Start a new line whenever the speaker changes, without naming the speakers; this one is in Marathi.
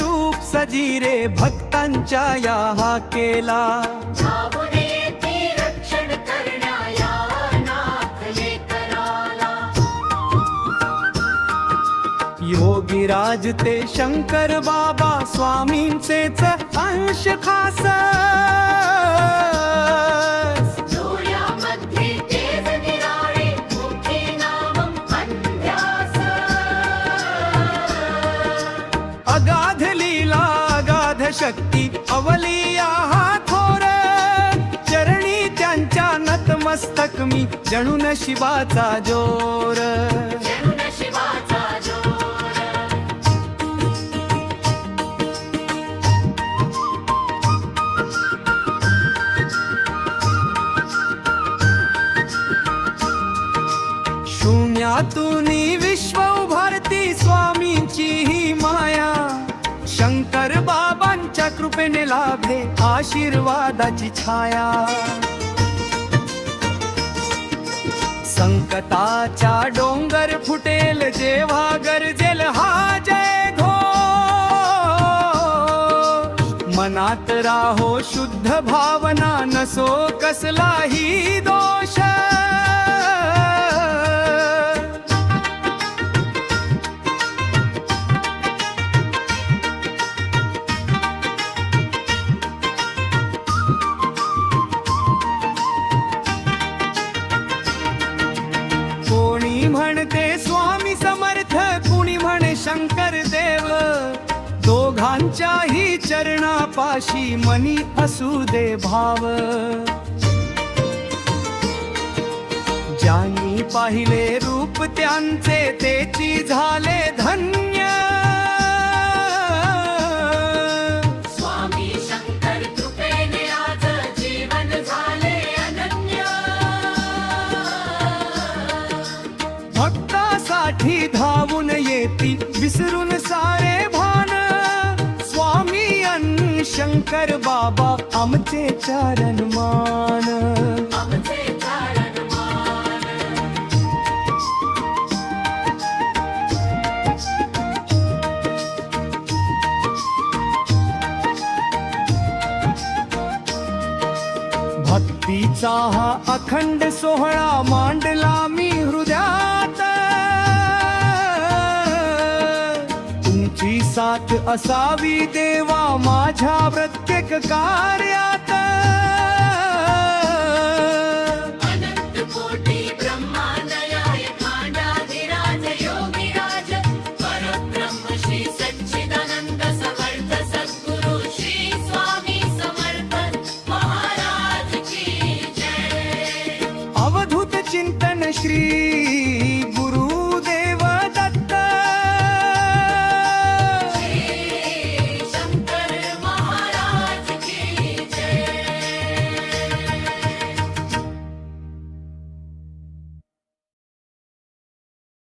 रूप सजीरे भक्तांच्या या हाकेला.
रक्षण करण्याया नाथ लेकराला.
योगीराज ते शंकर बाबा स्वामींचेच अंश खास.
डोळ्यामध्ये तेज निराळे मुखे नामं अंध्यास.
अगाध लीला अगाध शक्ती अवलिया हा थोर. चरणी त्यांच्या नतमस्तक मी जणू नशिबाचा जोर.
जणू नशिबाचा जोर.
शून्यातून विश्व उभारती स्वामींची ही माया. शंकर बाबांच्या कृपेने लाभे आशीर्वादाची छाया. संकटाच्या डोंगर फुटेल जेव्हा गरजेल हा जय घोष. मनात राहो शुद्ध भावना नसो कसलाही दोष. कोणी म्हणते स्वामी समर्थ कुणी म्हणे शंकर देव. दोघांच्याही चरणापाशी मनी असू दे भाव. ज्यांनी पाहिले रूप त्यांचे तेची झाले धन्य.
स्वामी शंकर कृपेने आज जीवन झाले अनन्य.
भक्तासाठी धावून येती विसरून सारे भान. स्वामी आणि शंकर बाबा आमचे चरण मान.
आमचे चरण मान.
भक्तीचा हा अखंड सोहळा मांडला मी हृदयात. तुमची साथ असावी देवा माझ्या प्रत्येक कार्यात.
अनंत कोटी